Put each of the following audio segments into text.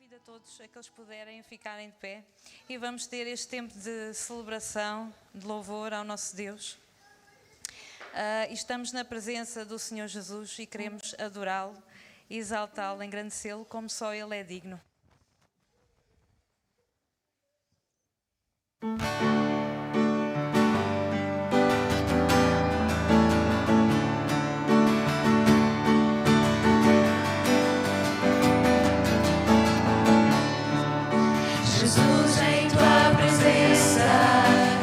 Convido a todos, aqueles que puderem, a ficarem de pé e vamos ter este tempo de celebração, de louvor ao nosso Deus. Estamos na presença do Senhor Jesus e queremos adorá-lo, exaltá-lo, engrandecê-lo como só Ele é digno. Jesus, em tua presença,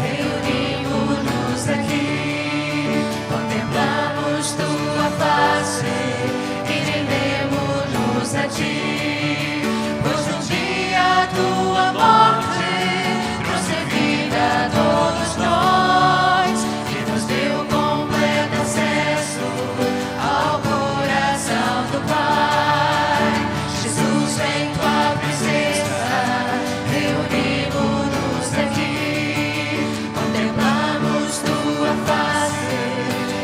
reunimos-nos aqui, contemplamos tua face e rendemos-nos a ti, pois um dia a tua morte trouxe vida a todos nós e nos deu completo acesso ao coração do Pai. Jesus, em tua presença, reunimos-nos aqui, contemplamos tua face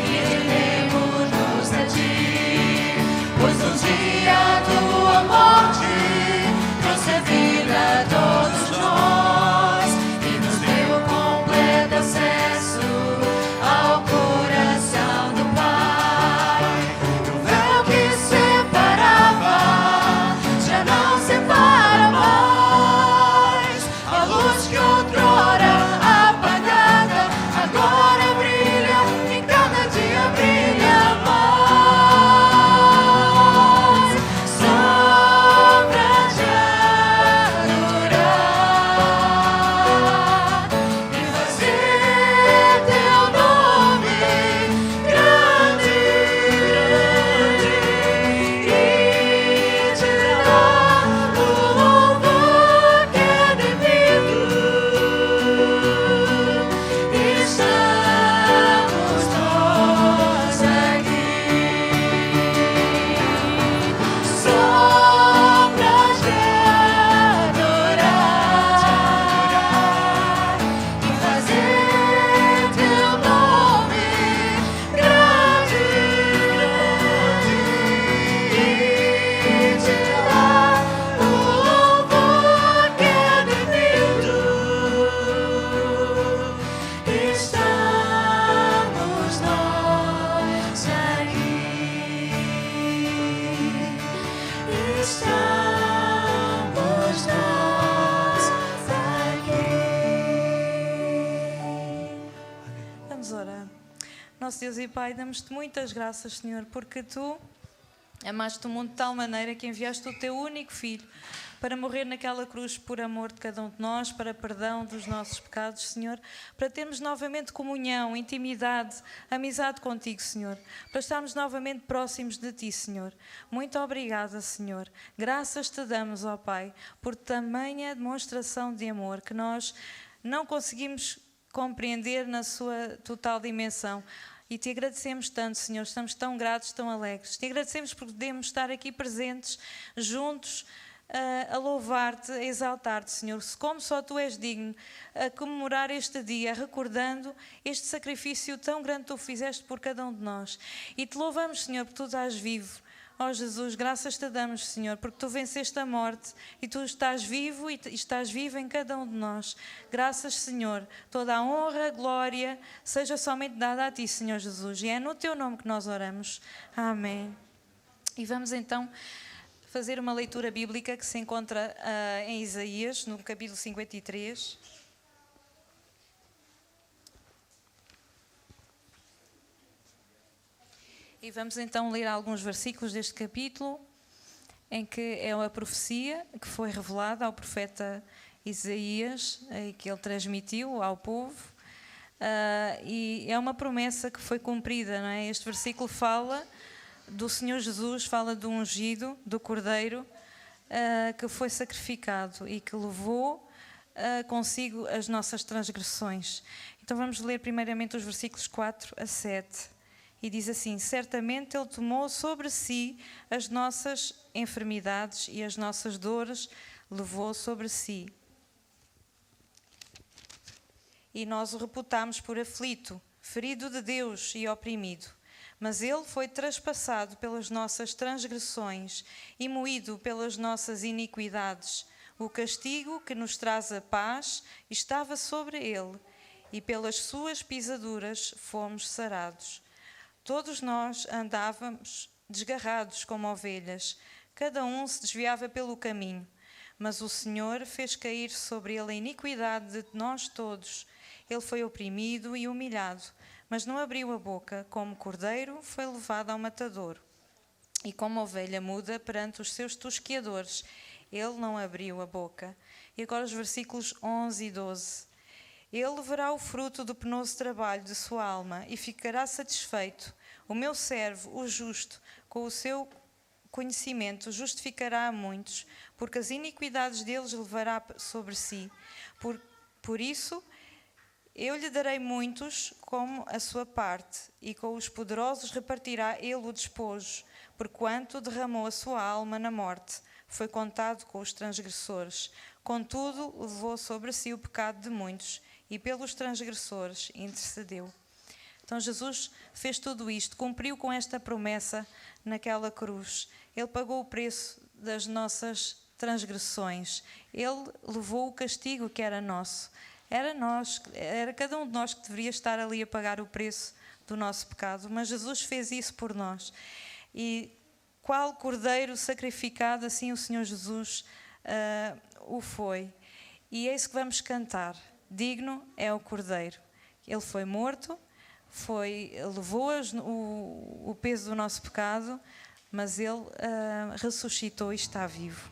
e rendemos-nos a ti, pois um dia a tua morte trouxe vida a todos nós e nos deu completo acesso ao coração do Pai. O véu que separava já não separa mais. A luz que outrora apagada agora brilha e cada dia brilha mais. Só pra te adorar e fazer teu nome grande, e te dar o louvor que é devido. Estamos nós aqui, só pra te adorar e fazer teu nome grande, e te dar o louvor que é devido. Estamos nós aqui, estamos nós aqui. Vamos orar. Nosso Deus e Pai, damos-te muitas graças, Senhor, porque Tu amaste o mundo de tal maneira que enviaste o Teu único Filho para morrer naquela cruz por amor de cada um de nós, para perdão dos nossos pecados, Senhor, para termos novamente comunhão, intimidade, amizade contigo, Senhor, para estarmos novamente próximos de Ti, Senhor. Muito obrigada, Senhor. Graças te damos, ó Pai, por tamanha demonstração de amor que nós não conseguimos compreender na sua total dimensão. E te agradecemos tanto, Senhor, estamos tão gratos, tão alegres. Te agradecemos por podermos estar aqui presentes, juntos, a louvar-te, a exaltar-te, Senhor, como só Tu és digno, a comemorar este dia, recordando este sacrifício tão grande que Tu fizeste por cada um de nós. E te louvamos, Senhor, porque Tu estás vivo. Ó Jesus, graças te damos, Senhor, porque Tu venceste a morte e Tu estás vivo e estás vivo em cada um de nós. Graças, Senhor. Toda a honra, a glória seja somente dada a Ti, Senhor Jesus. E é no Teu nome que nós oramos. Amém. E vamos então fazer uma leitura bíblica que se encontra em Isaías, no capítulo 53. E vamos então ler alguns versículos deste capítulo, em que é a profecia que foi revelada ao profeta Isaías, que ele transmitiu ao povo, e é uma promessa que foi cumprida, não é? Este versículo fala do Senhor Jesus, fala do ungido, do Cordeiro, que foi sacrificado e que levou consigo as nossas transgressões. Então vamos ler primeiramente os versículos 4 a 7. E diz assim: certamente Ele tomou sobre si as nossas enfermidades e as nossas dores levou sobre si. E nós o reputámos por aflito, ferido de Deus e oprimido. Mas ele foi traspassado pelas nossas transgressões e moído pelas nossas iniquidades. O castigo que nos traz a paz estava sobre ele, e pelas suas pisaduras fomos sarados. Todos nós andávamos desgarrados como ovelhas, cada um se desviava pelo caminho, mas o Senhor fez cair sobre ele a iniquidade de nós todos. Ele foi oprimido e humilhado, mas não abriu a boca. Como cordeiro foi levado ao matadouro, e como ovelha muda perante os seus tosqueadores, ele não abriu a boca. E agora os versículos 11 e 12. Ele verá o fruto do penoso trabalho de sua alma e ficará satisfeito. O meu servo, o justo, com o seu conhecimento, justificará a muitos, porque as iniquidades deles levará sobre si. Por isso, eu lhe darei muitos como a sua parte, e com os poderosos repartirá ele o despojo, porquanto derramou a sua alma na morte, foi contado com os transgressores. Contudo, levou sobre si o pecado de muitos, e pelos transgressores intercedeu. Então Jesus fez tudo isto, cumpriu com esta promessa naquela cruz. Ele pagou o preço das nossas transgressões. Ele levou o castigo que era nosso. Era cada um de nós que deveria estar ali a pagar o preço do nosso pecado, mas Jesus fez isso por nós. E qual cordeiro sacrificado, assim o Senhor Jesus o foi. E é isso que vamos cantar. Digno é o cordeiro. Ele foi morto, levou o peso do nosso pecado, mas ele ressuscitou e está vivo.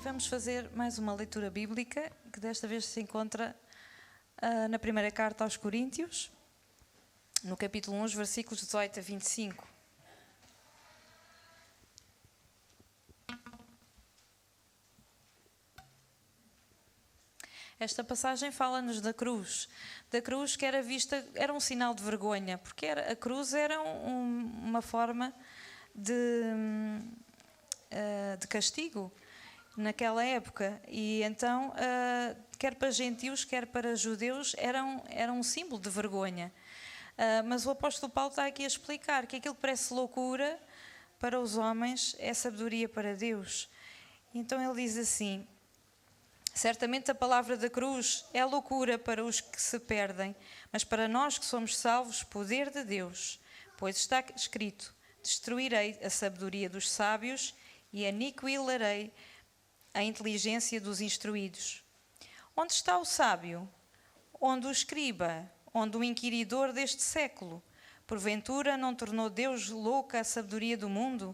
Vamos fazer mais uma leitura bíblica, que desta vez se encontra na primeira carta aos Coríntios, no capítulo 1, versículos 18 a 25. Esta passagem fala-nos da cruz que era vista, era um sinal de vergonha, porque a cruz era uma forma de castigo naquela época, e então quer para gentios, quer para judeus era um símbolo de vergonha. Mas o apóstolo Paulo está aqui a explicar que aquilo que parece loucura para os homens é sabedoria para Deus. Então ele diz assim: certamente a palavra da cruz é loucura para os que se perdem, mas para nós que somos salvos, poder de Deus. Pois está escrito: destruirei a sabedoria dos sábios e aniquilarei a inteligência dos instruídos. Onde está o sábio? Onde o escriba? Onde o inquiridor deste século? Porventura não tornou Deus louca a sabedoria do mundo?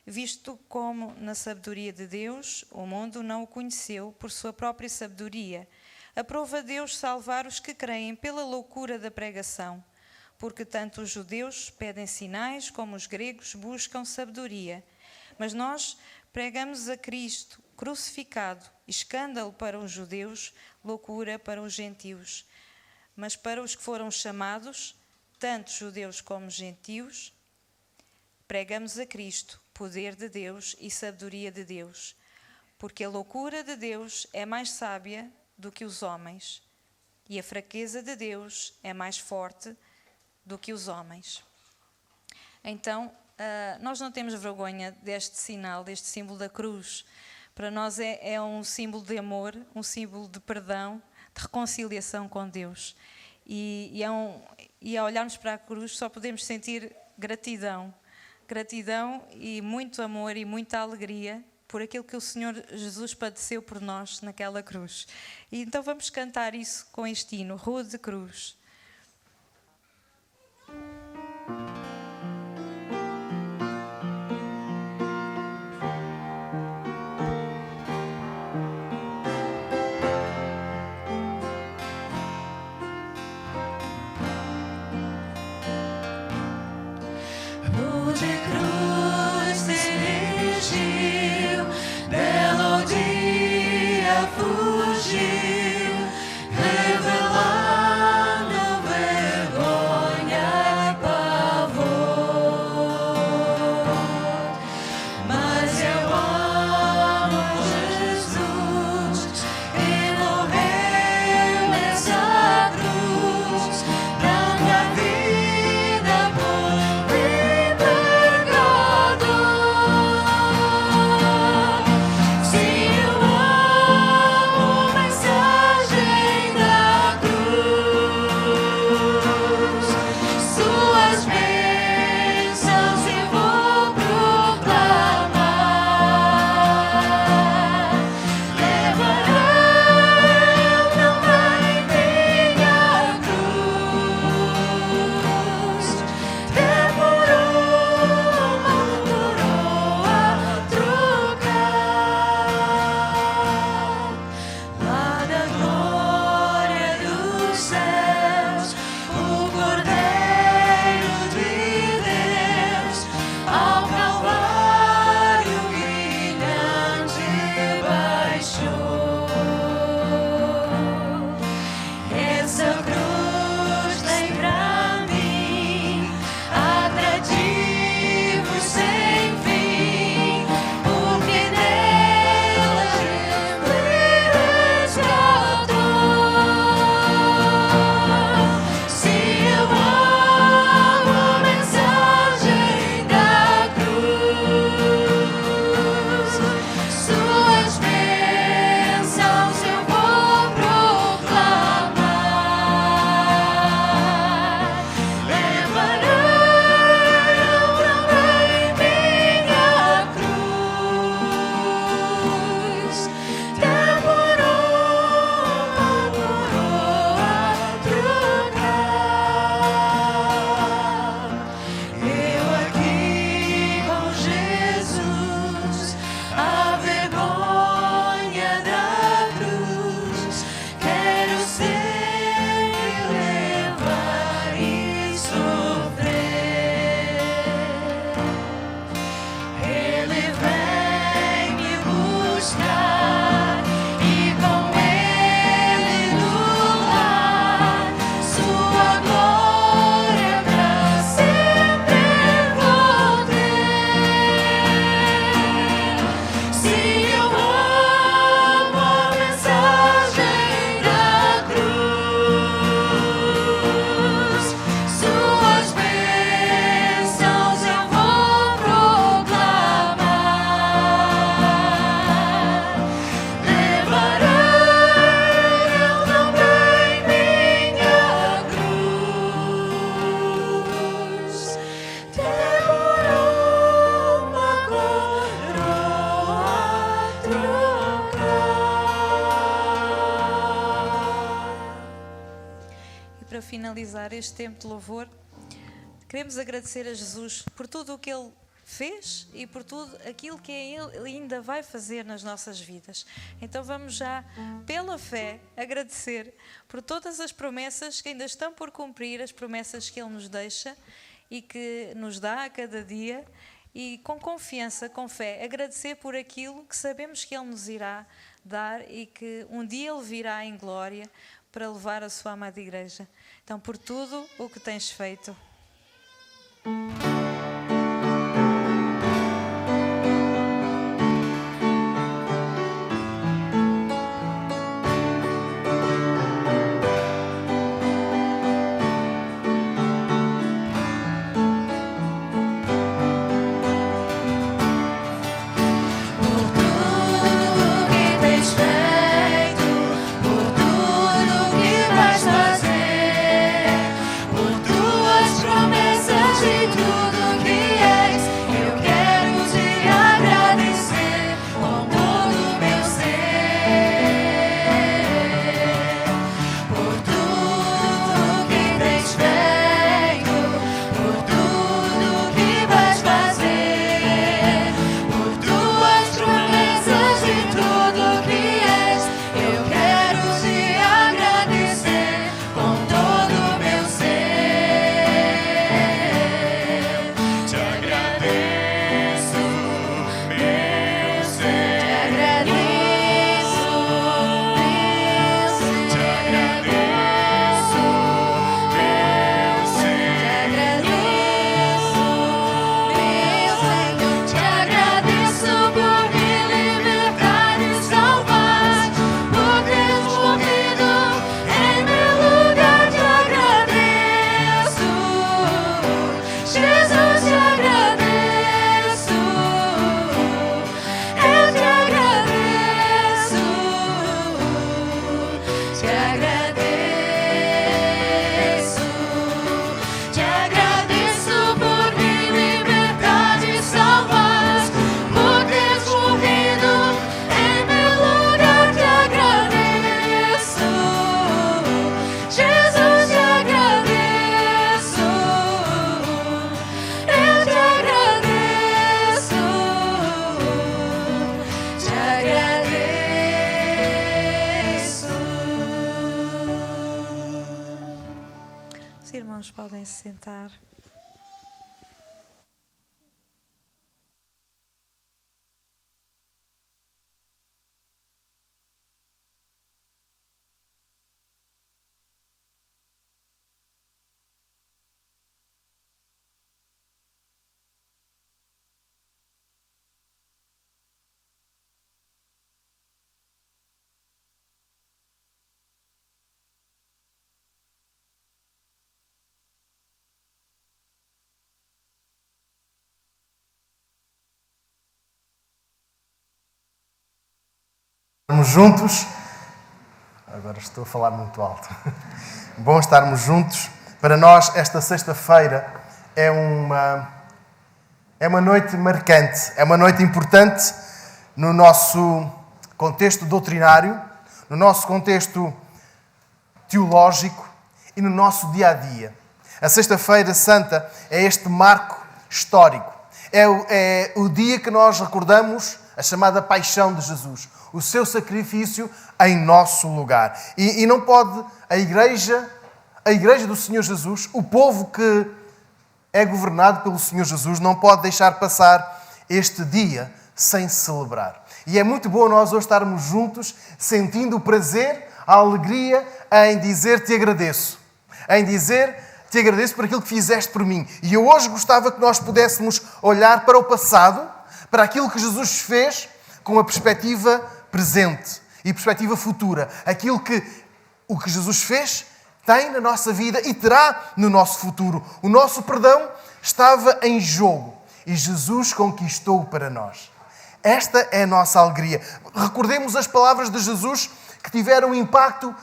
Visto como, na sabedoria de Deus, o mundo não o conheceu por sua própria sabedoria, aprova Deus salvar os que creem pela loucura da pregação, porque tanto os judeus pedem sinais como os gregos buscam sabedoria. Mas nós pregamos a Cristo crucificado, escândalo para os judeus, loucura para os gentios. Mas para os que foram chamados, tanto judeus como gentios, pregamos a Cristo, poder de Deus e sabedoria de Deus, porque a loucura de Deus é mais sábia do que os homens, e a fraqueza de Deus é mais forte do que os homens. Então, nós não temos vergonha deste sinal, deste símbolo da cruz. Para nós é um símbolo de amor, um símbolo de perdão, de reconciliação com Deus. E ao olharmos para a cruz só podemos sentir gratidão e muito amor e muita alegria por aquilo que o Senhor Jesus padeceu por nós naquela cruz. E então vamos cantar isso com este hino, Rua de Cruz. De cruz se erigiu, belo dia fugiu, revelando finalizar este tempo de louvor, queremos agradecer a Jesus por tudo o que Ele fez e por tudo aquilo que Ele ainda vai fazer nas nossas vidas. Então vamos já, pela fé, agradecer por todas as promessas que ainda estão por cumprir, as promessas que Ele nos deixa e que nos dá a cada dia, e com confiança, com fé, agradecer por aquilo que sabemos que Ele nos irá dar e que um dia Ele virá em glória para levar a sua amada igreja. Então, por tudo o que tens feito. Irmãos, podem se sentar. Estarmos juntos, agora estou a falar muito alto, bom estarmos juntos. Para nós esta sexta-feira é uma noite marcante, é uma noite importante no nosso contexto doutrinário, no nosso contexto teológico e no nosso dia-a-dia. A Sexta-feira Santa é este marco histórico, é o dia que nós recordamos a chamada paixão de Jesus, o seu sacrifício em nosso lugar. E não pode a Igreja do Senhor Jesus, o povo que é governado pelo Senhor Jesus, não pode deixar passar este dia sem celebrar. E é muito bom nós hoje estarmos juntos, sentindo o prazer, a alegria em dizer te agradeço. Em dizer te agradeço por aquilo que fizeste por mim. E eu hoje gostava que nós pudéssemos olhar para o passado, para aquilo que Jesus fez, com a perspectiva presente e perspectiva futura. O que Jesus fez tem na nossa vida e terá no nosso futuro. O nosso perdão estava em jogo e Jesus conquistou para nós. Esta é a nossa alegria. Recordemos as palavras de Jesus que tiveram impacto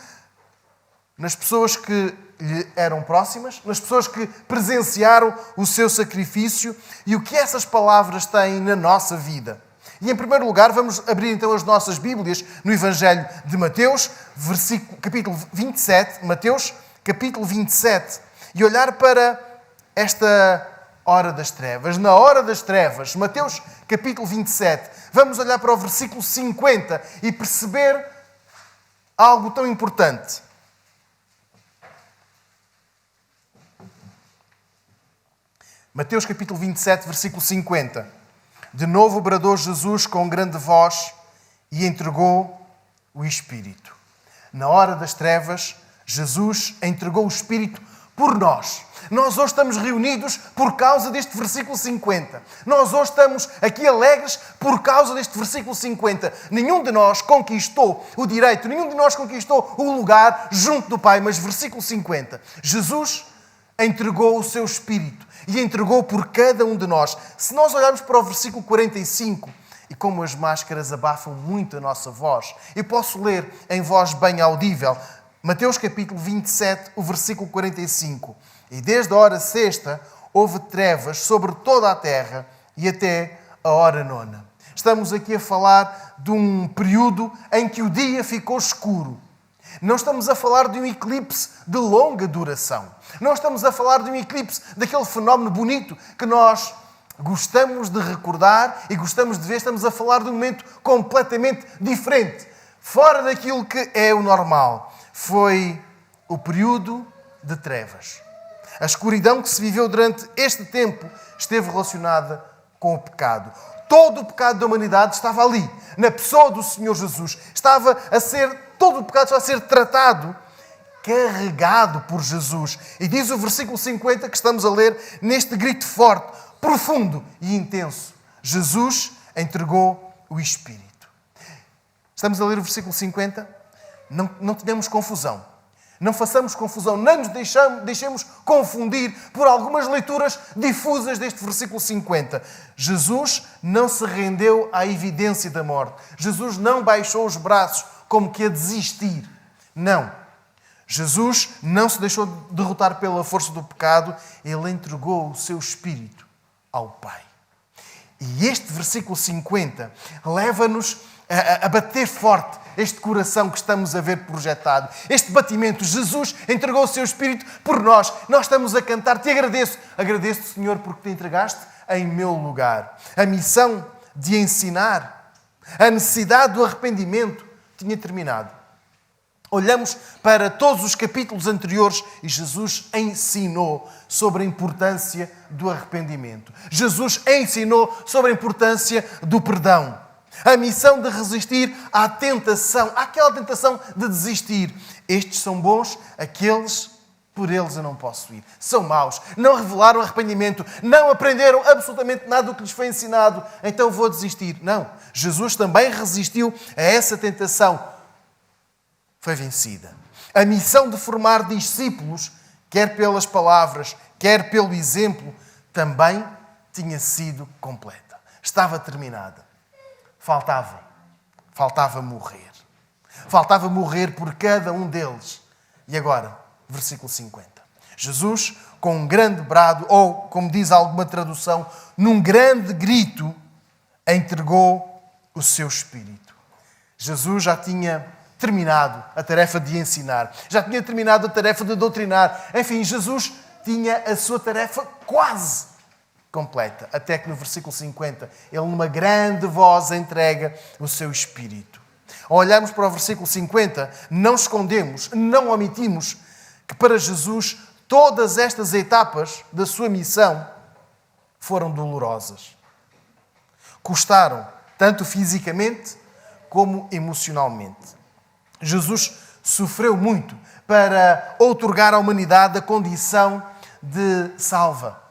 nas pessoas que lhe eram próximas, nas pessoas que presenciaram o seu sacrifício e o que essas palavras têm na nossa vida. E, em primeiro lugar, vamos abrir então as nossas Bíblias no Evangelho de Mateus, capítulo 27, Mateus, capítulo 27, e olhar para esta hora das trevas. Na hora das trevas, Mateus capítulo 27, vamos olhar para o versículo 50 e perceber algo tão importante. Mateus capítulo 27, versículo 50. De novo bradou Jesus com grande voz e entregou o Espírito. Na hora das trevas, Jesus entregou o Espírito por nós. Nós hoje estamos reunidos por causa deste versículo 50. Nós hoje estamos aqui alegres por causa deste versículo 50. Nenhum de nós conquistou o direito, nenhum de nós conquistou o lugar junto do Pai, mas versículo 50. Jesus entregou o seu Espírito e entregou por cada um de nós. Se nós olharmos para o versículo 45, e como as máscaras abafam muito a nossa voz, eu posso ler em voz bem audível, Mateus capítulo 27, o versículo 45. E desde a hora sexta houve trevas sobre toda a terra e até a hora nona. Estamos aqui a falar de um período em que o dia ficou escuro. Não estamos a falar de um eclipse de longa duração. Não estamos a falar de um eclipse daquele fenómeno bonito que nós gostamos de recordar e gostamos de ver. Estamos a falar de um momento completamente diferente, fora daquilo que é o normal. Foi o período de trevas. A escuridão que se viveu durante este tempo esteve relacionada com o pecado. Todo o pecado da humanidade estava ali, na pessoa do Senhor Jesus. Todo o pecado estava a ser tratado, carregado por Jesus. E diz o versículo 50 que estamos a ler neste grito forte, profundo e intenso. Jesus entregou o Espírito. Estamos a ler o versículo 50? Não tenhamos confusão. Não façamos confusão, não nos deixemos confundir por algumas leituras difusas deste versículo 50. Jesus não se rendeu à evidência da morte. Jesus não baixou os braços como que a desistir. Não. Jesus não se deixou derrotar pela força do pecado. Ele entregou o seu Espírito ao Pai. E este versículo 50 leva-nos a bater forte este coração que estamos a ver projetado. Este batimento. Jesus entregou o seu Espírito por nós. Nós estamos a cantar. Te agradeço. Agradeço-te, Senhor, porque te entregaste em meu lugar. A missão de ensinar, a necessidade do arrependimento tinha terminado. Olhamos para todos os capítulos anteriores e Jesus ensinou sobre a importância do arrependimento. Jesus ensinou sobre a importância do perdão. A missão de resistir à tentação, àquela tentação de desistir. Estes são bons, aqueles, por eles eu não posso ir. São maus, não revelaram arrependimento, não aprenderam absolutamente nada do que lhes foi ensinado, então vou desistir. Não, Jesus também resistiu a essa tentação. Foi vencida. A missão de formar discípulos, quer pelas palavras, quer pelo exemplo, também tinha sido completa. Estava terminada. Faltava morrer. Faltava morrer por cada um deles. E agora, versículo 50. Jesus, com um grande brado, ou, como diz alguma tradução, num grande grito, entregou o seu Espírito. Jesus já tinha terminado a tarefa de ensinar. Já tinha terminado a tarefa de doutrinar. Enfim, Jesus tinha a sua tarefa quase completa. Até que no versículo 50, ele numa grande voz entrega o seu Espírito. Ao olharmos para o versículo 50, não escondemos, não omitimos que para Jesus todas estas etapas da sua missão foram dolorosas. Custaram, tanto fisicamente como emocionalmente. Jesus sofreu muito para outorgar à humanidade a condição de salva,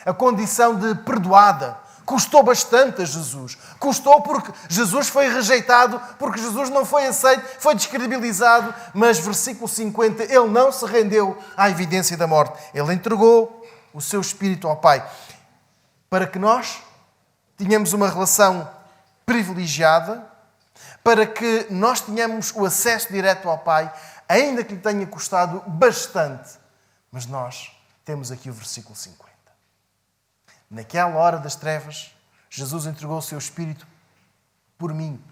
a condição de perdoada. Custou bastante a Jesus. Custou porque Jesus foi rejeitado, porque Jesus não foi aceito, foi descredibilizado. Mas, versículo 50, ele não se rendeu à evidência da morte. Ele entregou o seu Espírito ao Pai para que nós tenhamos uma relação privilegiada, para que nós tenhamos o acesso direto ao Pai, ainda que lhe tenha custado bastante. Mas nós temos aqui o versículo 50. Naquela hora das trevas, Jesus entregou o seu Espírito por mim,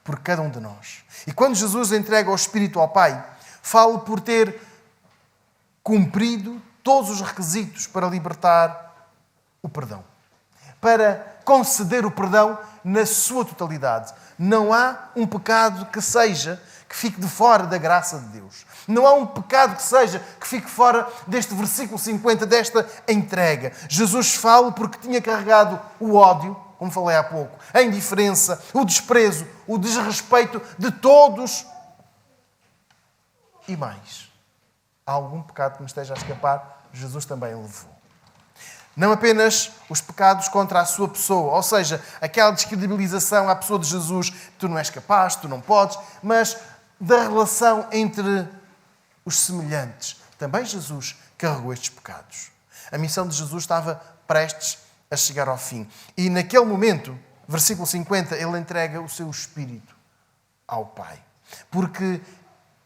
por cada um de nós. E quando Jesus entrega o Espírito ao Pai, falo por ter cumprido todos os requisitos para libertar o perdão, para conceder o perdão na sua totalidade. Não há um pecado que fique de fora da graça de Deus. Não há um pecado que fique fora deste versículo 50, desta entrega. Jesus fala porque tinha carregado o ódio, como falei há pouco, a indiferença, o desprezo, o desrespeito de todos. E mais, há algum pecado que me esteja a escapar, Jesus também levou. Não apenas os pecados contra a sua pessoa, ou seja, aquela descredibilização à pessoa de Jesus, tu não és capaz, tu não podes, mas da relação entre os semelhantes. Também Jesus carregou estes pecados. A missão de Jesus estava prestes a chegar ao fim. E naquele momento, versículo 50, ele entrega o seu espírito ao Pai. Porque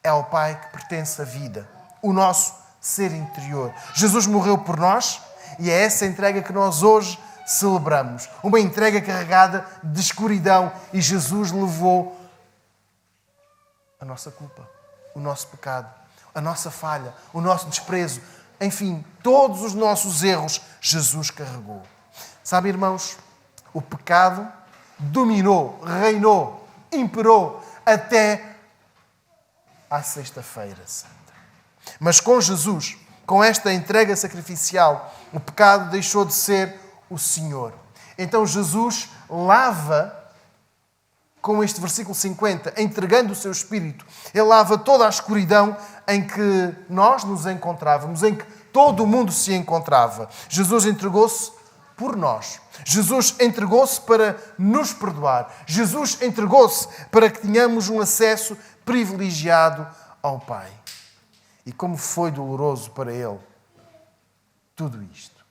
é ao Pai que pertence a vida, o nosso ser interior. Jesus morreu por nós e é essa entrega que nós hoje celebramos. Uma entrega carregada de escuridão, e Jesus levou a nossa culpa, o nosso pecado, a nossa falha, o nosso desprezo, enfim, todos os nossos erros, Jesus carregou. Sabe, irmãos, o pecado dominou, reinou, imperou até à Sexta-feira Santa. Mas com Jesus, com esta entrega sacrificial, o pecado deixou de ser o Senhor. Então Jesus lava, com este versículo 50, entregando o seu Espírito, ele lava toda a escuridão em que nós nos encontrávamos, em que todo o mundo se encontrava. Jesus entregou-se por nós. Jesus entregou-se para nos perdoar. Jesus entregou-se para que tenhamos um acesso privilegiado ao Pai. E como foi doloroso para ele tudo isto.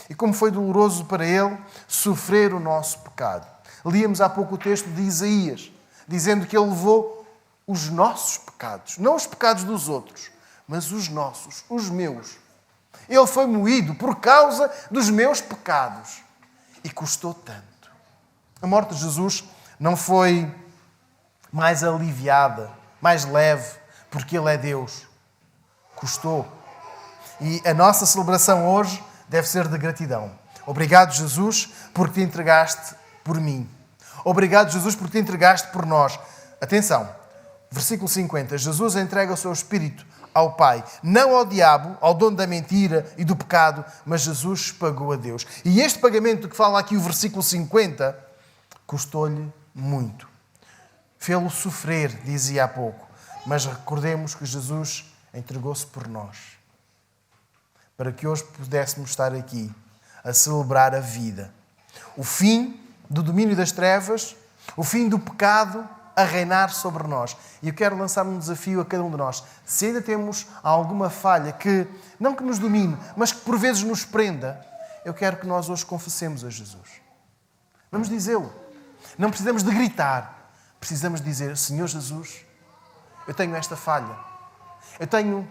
E como foi doloroso para ele sofrer o nosso pecado. Líamos há pouco o texto de Isaías, dizendo que ele levou os nossos pecados. Não os pecados dos outros, mas os nossos, os meus. Ele foi moído por causa dos meus pecados. E custou tanto. A morte de Jesus não foi mais aliviada, mais leve, porque ele é Deus. Custou. E a nossa celebração hoje deve ser de gratidão. Obrigado, Jesus, porque te entregaste por mim. Obrigado, Jesus, porque te entregaste por nós. Atenção, versículo 50. Jesus entrega o seu Espírito ao Pai, não ao diabo, ao dono da mentira e do pecado, mas Jesus pagou a Deus. E este pagamento que fala aqui o versículo 50 custou-lhe muito. Fê-lo sofrer, dizia há pouco. Mas recordemos que Jesus entregou-se por nós, para que hoje pudéssemos estar aqui a celebrar a vida. O fim do domínio das trevas, o fim do pecado a reinar sobre nós. E eu quero lançar um desafio a cada um de nós. Se ainda temos alguma falha que, não que nos domine, mas que por vezes nos prenda, eu quero que nós hoje confessemos a Jesus. Vamos dizê-lo. Não precisamos de gritar. Precisamos dizer: Senhor Jesus, eu tenho esta falha. Eu tenho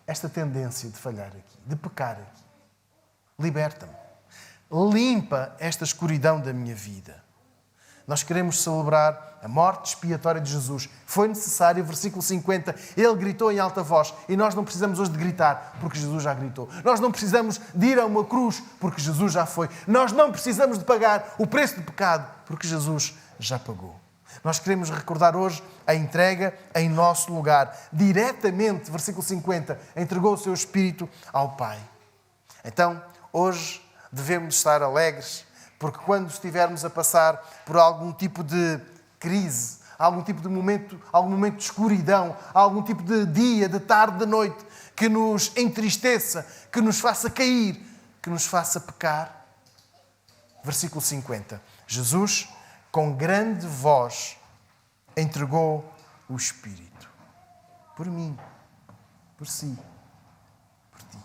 esta tendência de falhar aqui, de pecar aqui. Liberta-me. Limpa esta escuridão da minha vida. Nós queremos celebrar a morte expiatória de Jesus. Foi necessário, versículo 50, ele gritou em alta voz. E nós não precisamos hoje de gritar, porque Jesus já gritou. Nós não precisamos de ir a uma cruz, porque Jesus já foi. Nós não precisamos de pagar o preço do pecado, porque Jesus já pagou. Nós queremos recordar hoje a entrega em nosso lugar. Diretamente, versículo 50, entregou o seu Espírito ao Pai. Então, hoje devemos estar alegres, porque quando estivermos a passar por algum tipo de crise, algum tipo de momento, algum momento de escuridão, algum tipo de dia, de tarde, de noite, que nos entristeça, que nos faça cair, que nos faça pecar. Versículo 50. Jesus, com grande voz, entregou o Espírito. Por mim, por si, por ti.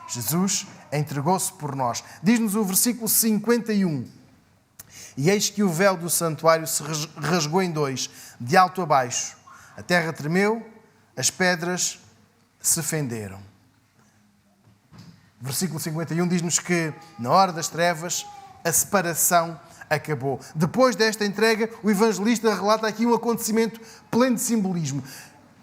Jesus entregou-se por nós. Diz-nos o versículo 51. E eis que o véu do santuário se rasgou em dois, de alto a baixo. A terra tremeu, as pedras se fenderam. Versículo 51 diz-nos que, na hora das trevas, a separação acabou. Depois desta entrega, o evangelista relata aqui um acontecimento pleno de simbolismo.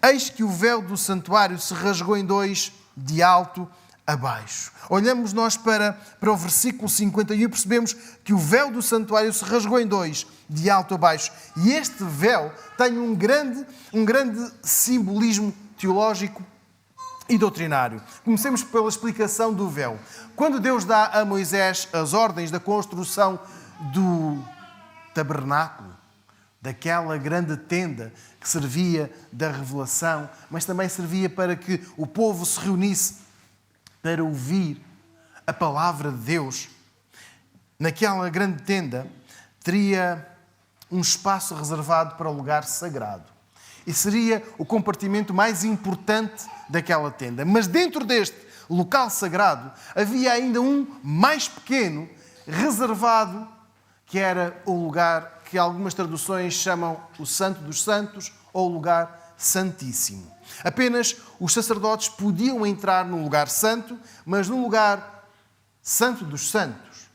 eis que o véu do santuário se rasgou em dois, de alto a baixo. Olhamos nós para o versículo 51 e percebemos que o véu do santuário se rasgou em dois, de alto a baixo. E este véu tem um grande simbolismo teológico e doutrinário. Comecemos pela explicação do véu. Quando Deus dá a Moisés as ordens da construção do tabernáculo, daquela grande tenda que servia da revelação, mas também servia para que o povo se reunisse para ouvir a palavra de Deus, naquela grande tenda teria um espaço reservado para o lugar sagrado. E seria o compartimento mais importante daquela tenda. Mas dentro deste local sagrado havia ainda um mais pequeno, reservado, que era o lugar que algumas traduções chamam o Santo dos Santos ou o lugar Santíssimo. Apenas os sacerdotes podiam entrar no lugar santo, mas no lugar Santo dos Santos,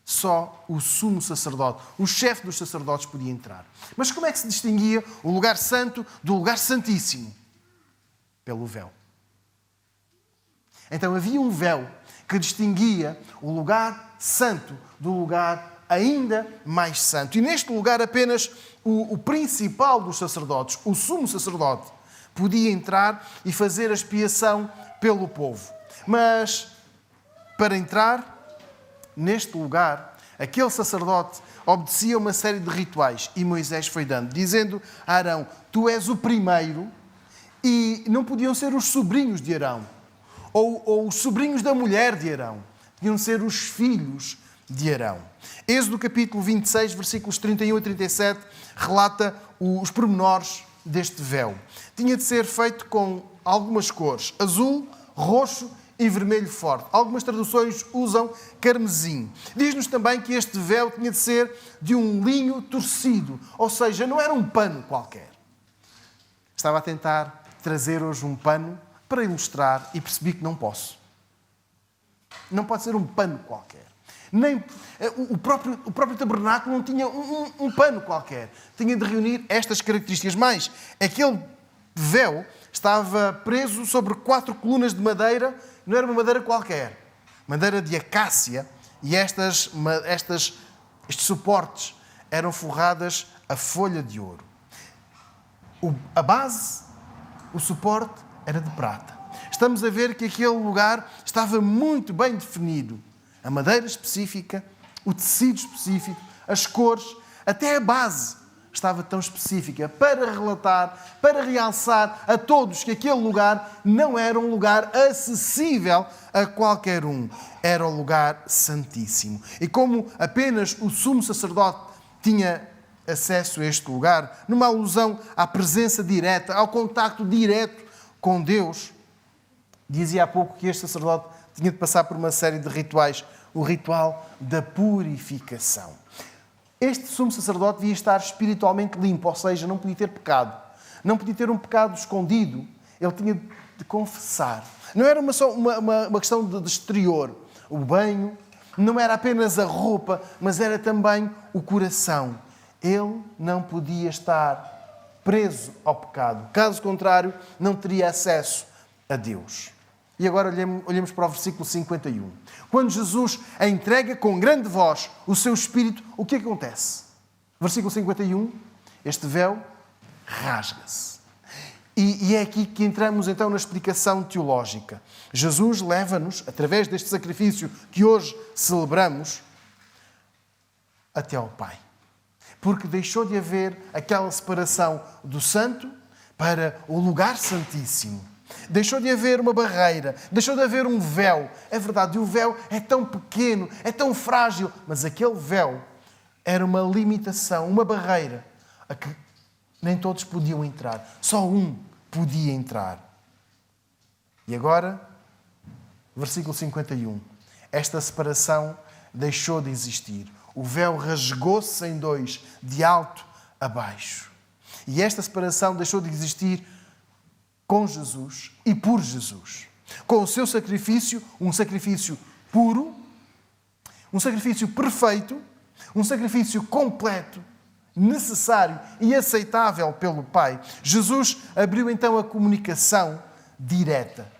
só o sumo sacerdote, o chefe dos sacerdotes, podia entrar. Mas como é que se distinguia o lugar santo do lugar santíssimo? Pelo véu. Então havia um véu que distinguia o lugar santo do lugar ainda mais santo. E neste lugar apenas o principal dos sacerdotes, o sumo sacerdote, podia entrar e fazer a expiação pelo povo. Mas para entrar neste lugar, aquele sacerdote obedecia uma série de rituais e Moisés foi dando, dizendo a Arão: tu és o primeiro, e não podiam ser os sobrinhos de Arão ou os sobrinhos da mulher de Arão, podiam ser os filhos de Arão. Êxodo capítulo 26, versículos 31 a 37, relata os pormenores deste véu. Tinha de ser feito com algumas cores: azul, roxo e vermelho forte. Algumas traduções usam carmesim. Diz-nos também que este véu tinha de ser de um linho torcido, ou seja, não era um pano qualquer. Estava a tentar trazer hoje um pano para ilustrar e percebi que não posso. Não pode ser um pano qualquer. Nem o próprio tabernáculo não tinha um pano qualquer. Tinha de reunir estas características. Mas aquele véu estava preso sobre 4 colunas de madeira. Não era uma madeira qualquer. Madeira de acácia. E estes suportes eram forradas a folha de ouro. A base, o suporte, era de prata. Estamos a ver que aquele lugar estava muito bem definido. A madeira específica, o tecido específico, as cores, até a base estava tão específica para relatar, para realçar a todos que aquele lugar não era um lugar acessível a qualquer um. Era o lugar santíssimo. E como apenas o sumo sacerdote tinha acesso a este lugar, numa alusão à presença direta, ao contacto direto com Deus, dizia há pouco que este sacerdote tinha de passar por uma série de rituais, o ritual da purificação. Este sumo sacerdote devia estar espiritualmente limpo, ou seja, não podia ter pecado. Não podia ter um pecado escondido. Ele tinha de confessar. Não era só uma questão de exterior. O banho não era apenas a roupa, mas era também o coração. Ele não podia estar preso ao pecado. Caso contrário, não teria acesso a Deus. E agora olhemos para o versículo 51. Quando Jesus a entrega com grande voz o seu Espírito, o que acontece? Versículo 51, este véu rasga-se. E é aqui que entramos então na explicação teológica. Jesus leva-nos, através deste sacrifício que hoje celebramos, até ao Pai. Porque deixou de haver aquela separação do santo para o lugar santíssimo. Deixou de haver uma barreira, deixou de haver um véu. É verdade, o véu é tão pequeno, é tão frágil, mas aquele véu era uma limitação, uma barreira a que nem todos podiam entrar. Só um podia entrar. E agora, versículo 51. Esta separação deixou de existir. O véu rasgou-se em dois, de alto a baixo. E esta separação deixou de existir com Jesus e por Jesus. Com o seu sacrifício, um sacrifício puro, um sacrifício perfeito, um sacrifício completo necessário e aceitável pelo Pai. Jesus abriu então a comunicação direta,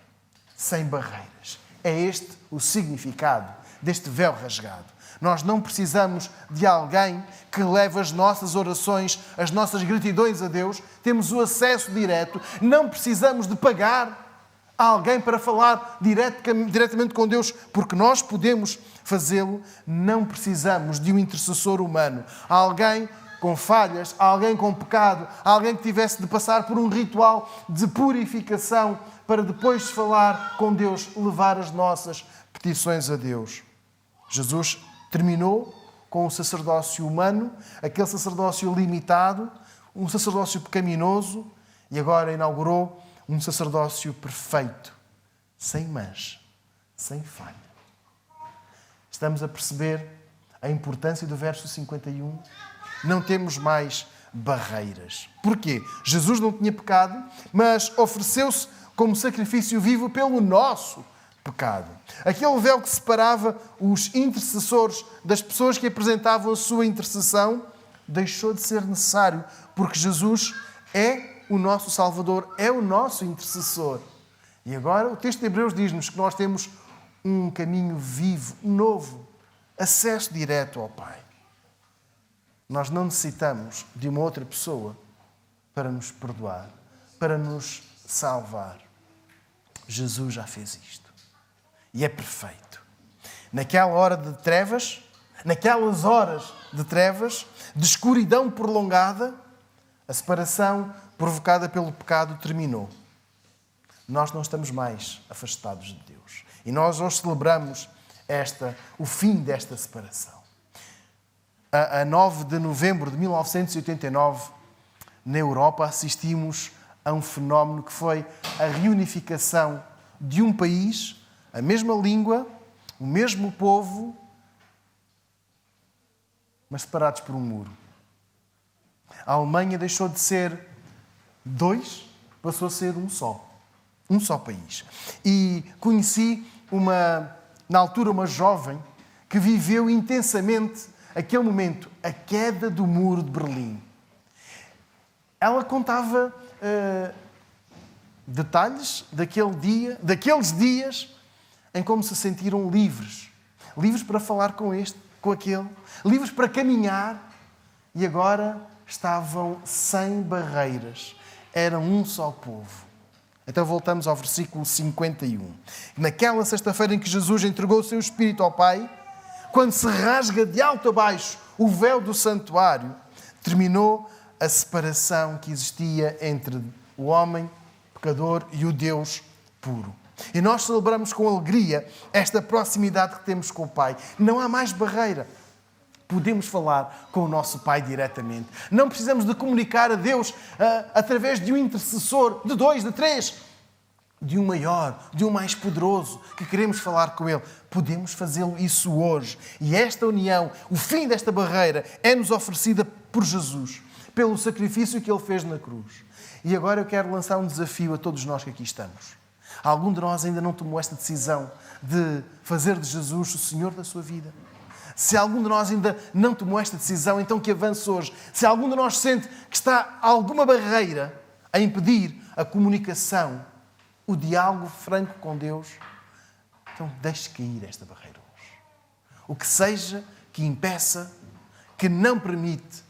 sem barreiras. É este o significado deste véu rasgado. Nós não precisamos de alguém que leve as nossas orações, as nossas gratidões a Deus. Temos o acesso direto. Não precisamos de pagar a alguém para falar diretamente com Deus, porque nós podemos fazê-lo. Não precisamos de um intercessor humano. Alguém com falhas, alguém com pecado, alguém que tivesse de passar por um ritual de purificação para depois de falar com Deus, levar as nossas petições a Deus. Jesus terminou com o sacerdócio humano, aquele sacerdócio limitado, um sacerdócio pecaminoso, e agora inaugurou um sacerdócio perfeito, sem mancha, sem falha. Estamos a perceber a importância do verso 51? Não temos mais barreiras. Porquê? Jesus não tinha pecado, mas ofereceu-se como sacrifício vivo pelo nosso pecado. Aquele véu que separava os intercessores das pessoas que apresentavam a sua intercessão deixou de ser necessário, porque Jesus é o nosso Salvador, é o nosso intercessor. E agora o texto de Hebreus diz-nos que nós temos um caminho vivo, novo, acesso direto ao Pai. Nós não necessitamos de uma outra pessoa para nos perdoar, para nos salvar. Jesus já fez isto. E é perfeito. Naquela hora de trevas, naquelas horas de trevas, de escuridão prolongada, a separação provocada pelo pecado terminou. Nós não estamos mais afastados de Deus. E nós hoje celebramos o fim desta separação. A 9 de novembro de 1989, na Europa, assistimos a um fenómeno que foi a reunificação de um país, a mesma língua, o mesmo povo, mas separados por um muro. A Alemanha deixou de ser dois, passou a ser um só país. E conheci na altura uma jovem que viveu intensamente aquele momento, a queda do muro de Berlim. Ela contava detalhes daqueles dias em como se sentiram livres. Livres para falar com este, com aquele. Livres para caminhar. E agora estavam sem barreiras. Eram um só povo. Então voltamos ao versículo 51. Naquela sexta-feira em que Jesus entregou o seu Espírito ao Pai, quando se rasga de alto a baixo o véu do santuário, terminou a separação que existia entre o homem pecador e o Deus puro. E nós celebramos com alegria esta proximidade que temos com o Pai. Não há mais barreira. Podemos falar com o nosso Pai diretamente. Não precisamos de comunicar a Deus através de um intercessor, de dois, de três, de um maior, de um mais poderoso, que queremos falar com Ele. Podemos fazê-lo isso hoje. E esta união, o fim desta barreira, é-nos oferecida por Jesus, pelo sacrifício que Ele fez na cruz. E agora eu quero lançar um desafio a todos nós que aqui estamos. Algum de nós ainda não tomou esta decisão de fazer de Jesus o Senhor da sua vida? Se algum de nós ainda não tomou esta decisão, então que avance hoje. Se algum de nós sente que está alguma barreira a impedir a comunicação, o diálogo franco com Deus, então deixe cair esta barreira hoje. O que seja que impeça, que não permite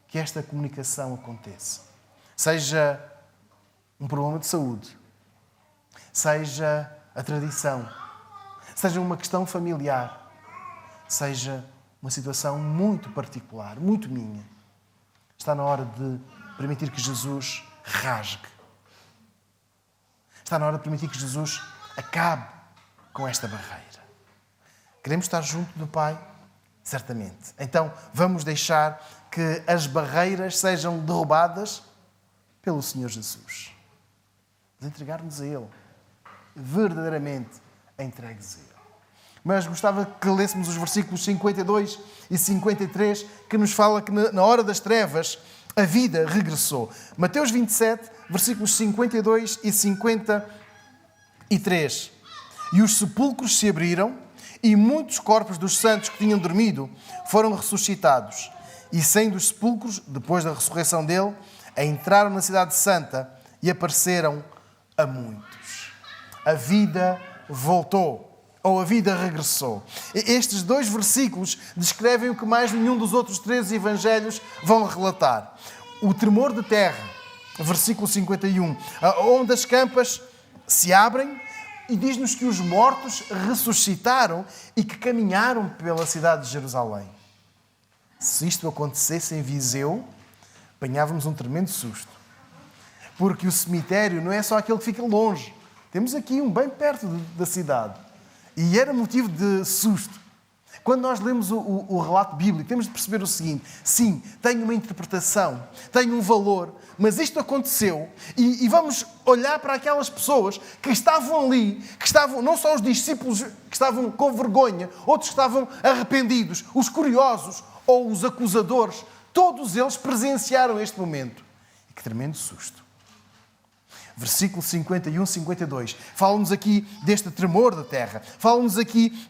que esta comunicação aconteça. Seja um problema de saúde, seja a tradição, seja uma questão familiar, seja uma situação muito particular, muito minha. Está na hora de permitir que Jesus rasgue. Está na hora de permitir que Jesus acabe com esta barreira. Queremos estar junto do Pai? Certamente. Então, vamos deixar que as barreiras sejam derrubadas pelo Senhor Jesus. Vamos entregar-nos a Ele. Verdadeiramente entregues a Ele. Mas gostava que lêssemos os versículos 52 e 53, que nos fala que na hora das trevas a vida regressou. Mateus 27, versículos 52 e 53. E os sepulcros se abriram, e muitos corpos dos santos que tinham dormido foram ressuscitados. e saem dos sepulcros, depois da ressurreição dele, entraram na cidade santa e apareceram a muitos. A vida voltou, ou a vida regressou. Estes 2 versículos descrevem o que mais nenhum dos outros 13 evangelhos vão relatar. O tremor de terra, versículo 51, onde as campas se abrem e diz-nos que os mortos ressuscitaram e que caminharam pela cidade de Jerusalém. Se isto acontecesse em Viseu, apanhávamos um tremendo susto. Porque o cemitério não é só aquele que fica longe. Temos aqui um bem perto da cidade. E era motivo de susto. Quando nós lemos o relato bíblico, temos de perceber o seguinte: sim, tem uma interpretação, tem um valor, mas isto aconteceu e vamos olhar para aquelas pessoas que estavam ali, que estavam, não só os discípulos que estavam com vergonha, outros que estavam arrependidos, os curiosos ou os acusadores, todos eles presenciaram este momento. E que tremendo susto. Versículo 51, 52. Fala-nos aqui deste tremor da terra. Fala-nos aqui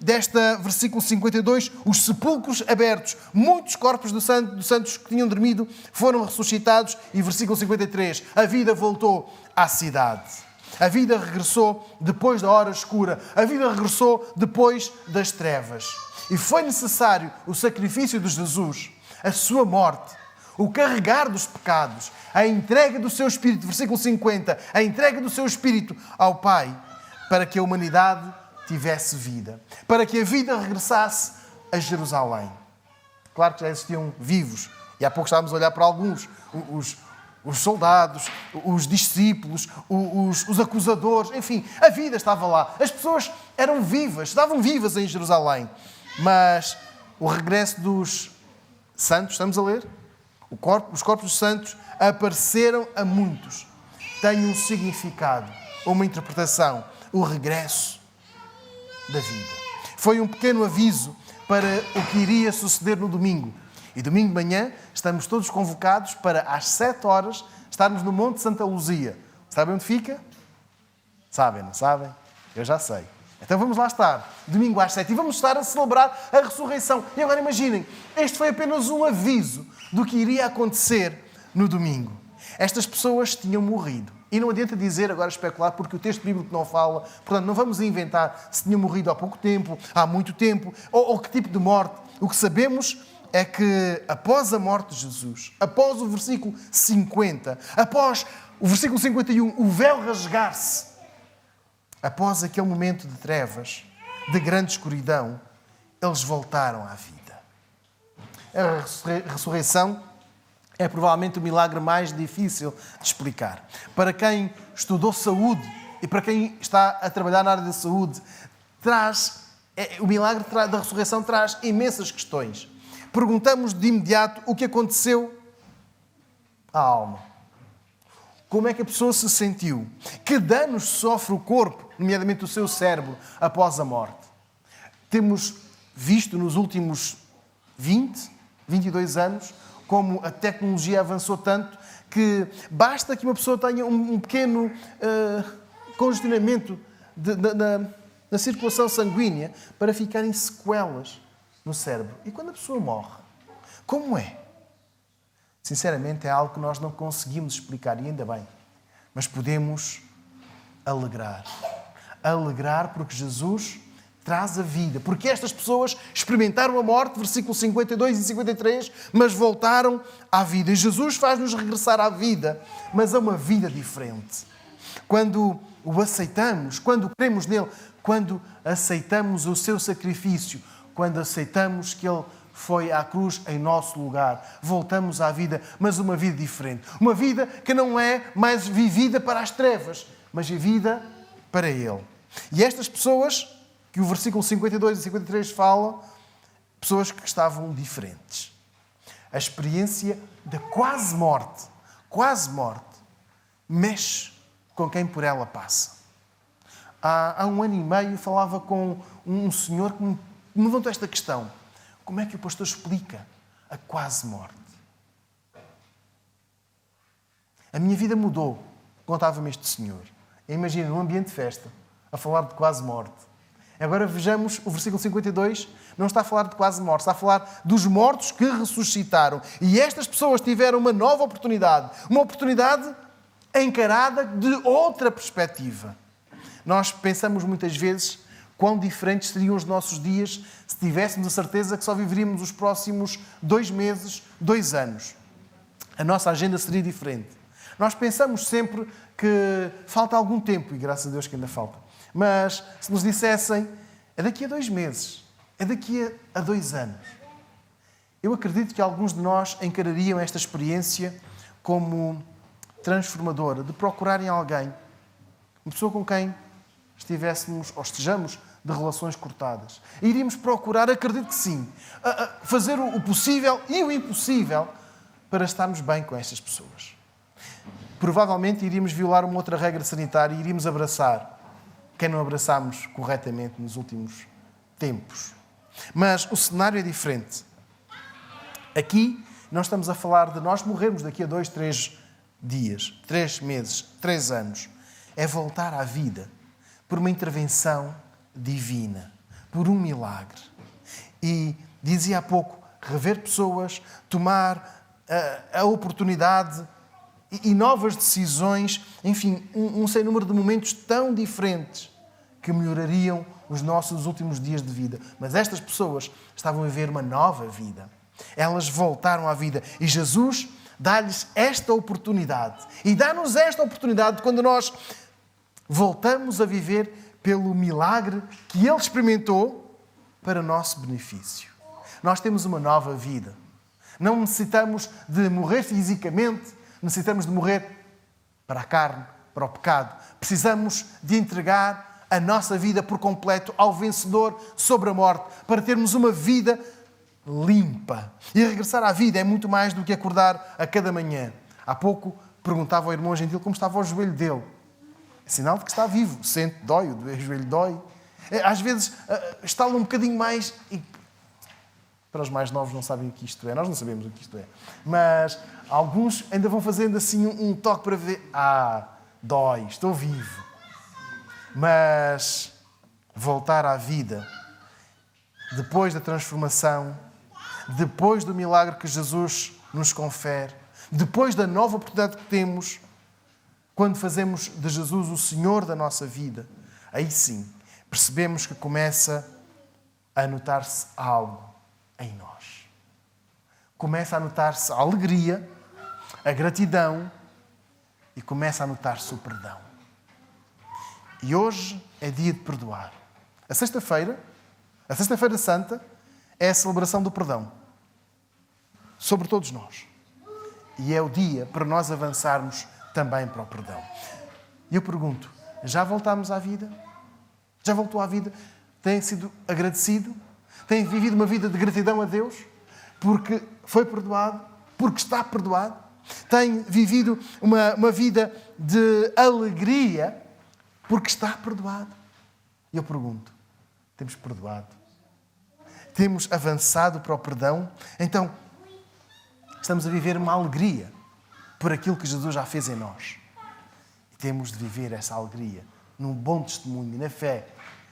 versículo 52, os sepulcros abertos. Muitos corpos dos santos que tinham dormido foram ressuscitados. E versículo 53, a vida voltou à cidade. A vida regressou depois da hora escura. A vida regressou depois das trevas. E foi necessário o sacrifício de Jesus, a sua morte, o carregar dos pecados, a entrega do seu Espírito, versículo 50, a entrega do seu Espírito ao Pai, para que a humanidade tivesse vida, para que a vida regressasse a Jerusalém. Claro que já existiam vivos, e há pouco estávamos a olhar para alguns, os soldados, os discípulos, os acusadores, enfim, a vida estava lá. As pessoas eram vivas, estavam vivas em Jerusalém. Mas o regresso dos santos, estamos a ler? Os corpos dos santos apareceram a muitos. Tem um significado, uma interpretação, o regresso da vida. Foi um pequeno aviso para o que iria suceder no domingo. E domingo de manhã estamos todos convocados para às 7 horas estarmos no Monte Santa Luzia. Sabem onde fica? Sabem, não sabem? Eu já sei. Então vamos lá estar, domingo às 7, e vamos estar a celebrar a ressurreição. E agora imaginem, este foi apenas um aviso do que iria acontecer no domingo. Estas pessoas tinham morrido. E não adianta dizer, agora especular, porque o texto bíblico não fala. Portanto, não vamos inventar se tinham morrido há pouco tempo, há muito tempo, ou que tipo de morte. O que sabemos é que após a morte de Jesus, após o versículo 50, após o versículo 51, o véu rasgar-se, após aquele momento de trevas, de grande escuridão, eles voltaram à vida. A ressurreição é provavelmente o milagre mais difícil de explicar. Para quem estudou saúde e para quem está a trabalhar na área da saúde, o milagre da ressurreição traz imensas questões. Perguntamos de imediato o que aconteceu à alma. Como é que a pessoa se sentiu? Que danos sofre o corpo, nomeadamente o seu cérebro, após a morte? Temos visto nos últimos 22 anos, como a tecnologia avançou tanto que basta que uma pessoa tenha um pequeno congestionamento na circulação sanguínea para ficarem sequelas no cérebro. E quando a pessoa morre, como é? Sinceramente, é algo que nós não conseguimos explicar, e ainda bem. Mas podemos alegrar. Alegrar porque Jesus traz a vida. Porque estas pessoas experimentaram a morte, versículos 52 e 53, mas voltaram à vida. E Jesus faz-nos regressar à vida, mas a uma vida diferente. Quando o aceitamos, quando cremos nele, quando aceitamos o seu sacrifício, quando aceitamos que ele foi à cruz em nosso lugar. Voltamos à vida, mas uma vida diferente. Uma vida que não é mais vivida para as trevas, mas vivida para Ele. E estas pessoas, que o versículo 52 e 53 falam, pessoas que estavam diferentes. A experiência da quase morte, mexe com quem por ela passa. Há 1 ano e meio falava com um senhor que me levantou esta questão. Como é que o pastor explica a quase morte? A minha vida mudou, contava-me este senhor. Imagina, num ambiente de festa, a falar de quase morte. Agora vejamos o versículo 52, não está a falar de quase mortos, está a falar dos mortos que ressuscitaram. E estas pessoas tiveram uma nova oportunidade, uma oportunidade encarada de outra perspectiva. Nós pensamos muitas vezes quão diferentes seriam os nossos dias se tivéssemos a certeza que só viveríamos os próximos 2 meses, 2 anos. A nossa agenda seria diferente. Nós pensamos sempre que falta algum tempo, e graças a Deus que ainda falta. Mas se nos dissessem, é daqui a 2 meses, é daqui a 2 anos. Eu acredito que alguns de nós encarariam esta experiência como transformadora, de procurarem alguém, uma pessoa com quem estivéssemos ou estejamos de relações cortadas. E iríamos procurar, acredito que sim, fazer o possível e o impossível para estarmos bem com estas pessoas. Provavelmente iríamos violar uma outra regra sanitária e iríamos abraçar quem não abraçámos corretamente nos últimos tempos. Mas o cenário é diferente. Aqui não estamos a falar de nós morrermos daqui a 2, 3 dias, 3 meses, 3 anos. É voltar à vida por uma intervenção divina, por um milagre. E dizia há pouco, rever pessoas, tomar a oportunidade e novas decisões, enfim, um sem número de momentos tão diferentes que melhorariam os nossos últimos dias de vida. Mas estas pessoas estavam a viver uma nova vida. Elas voltaram à vida e Jesus dá-lhes esta oportunidade. E dá-nos esta oportunidade quando nós voltamos a viver pelo milagre que Ele experimentou para o nosso benefício. Nós temos uma nova vida. Não necessitamos de morrer fisicamente, necessitamos de morrer para a carne, para o pecado. Precisamos de entregar a nossa vida por completo ao vencedor sobre a morte, para termos uma vida limpa. E regressar à vida é muito mais do que acordar a cada manhã. Há pouco perguntava ao irmão Gentil como estava o joelho dele. É sinal de que está vivo. Sente, dói, o joelho dói. Às vezes estala um bocadinho mais e... Para os mais novos não sabem o que isto é. Nós não sabemos o que isto é. Mas alguns ainda vão fazendo assim um toque para ver. Dói, estou vivo. Mas voltar à vida, depois da transformação, depois do milagre que Jesus nos confere, depois da nova oportunidade que temos, quando fazemos de Jesus o Senhor da nossa vida, aí sim, percebemos que começa a notar-se algo em nós. Começa a notar-se a alegria, a gratidão e começa a notar-se o perdão. E hoje é dia de perdoar. A Sexta-feira Santa, é a celebração do perdão sobre todos nós. E é o dia para nós avançarmos também para o perdão. E eu pergunto, já voltámos à vida? Já voltou à vida? Tem sido agradecido? Tem vivido uma vida de gratidão a Deus? Porque foi perdoado? Porque está perdoado? Tem vivido uma vida de alegria? Porque está perdoado? E eu pergunto, temos perdoado? Temos avançado para o perdão? Então, estamos a viver uma alegria por aquilo que Jesus já fez em nós. E temos de viver essa alegria num bom testemunho, na fé,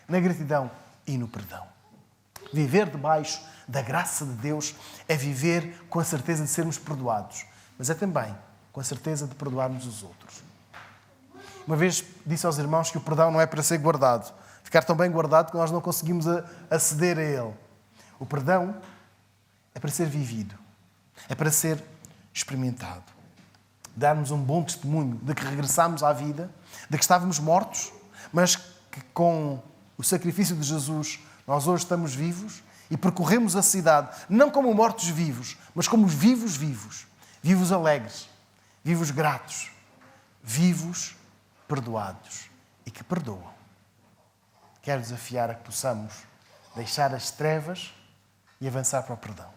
na gratidão e no perdão. Viver debaixo da graça de Deus é viver com a certeza de sermos perdoados, mas é também com a certeza de perdoarmos os outros. Uma vez disse aos irmãos que o perdão não é para ser guardado, ficar tão bem guardado que nós não conseguimos aceder a ele. O perdão é para ser vivido, é para ser experimentado. Dar-nos um bom testemunho de que regressámos à vida, de que estávamos mortos, mas que com o sacrifício de Jesus nós hoje estamos vivos e percorremos a cidade, não como mortos vivos, mas como vivos vivos. Vivos alegres, vivos gratos, vivos perdoados e que perdoam. Quero desafiar a que possamos deixar as trevas e avançar para o perdão.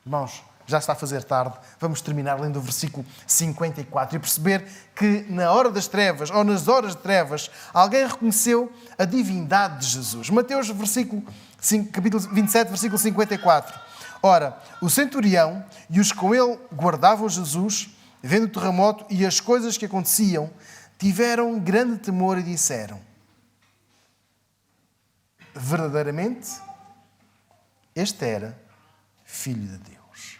Irmãos, já está a fazer tarde, vamos terminar lendo o versículo 54 e perceber que na hora das trevas, ou nas horas de trevas, alguém reconheceu a divindade de Jesus. Mateus, capítulo 27, versículo 54. Ora, o centurião e os que com ele guardavam Jesus, vendo o terremoto e as coisas que aconteciam, tiveram grande temor e disseram: verdadeiramente, este era Filho de Deus.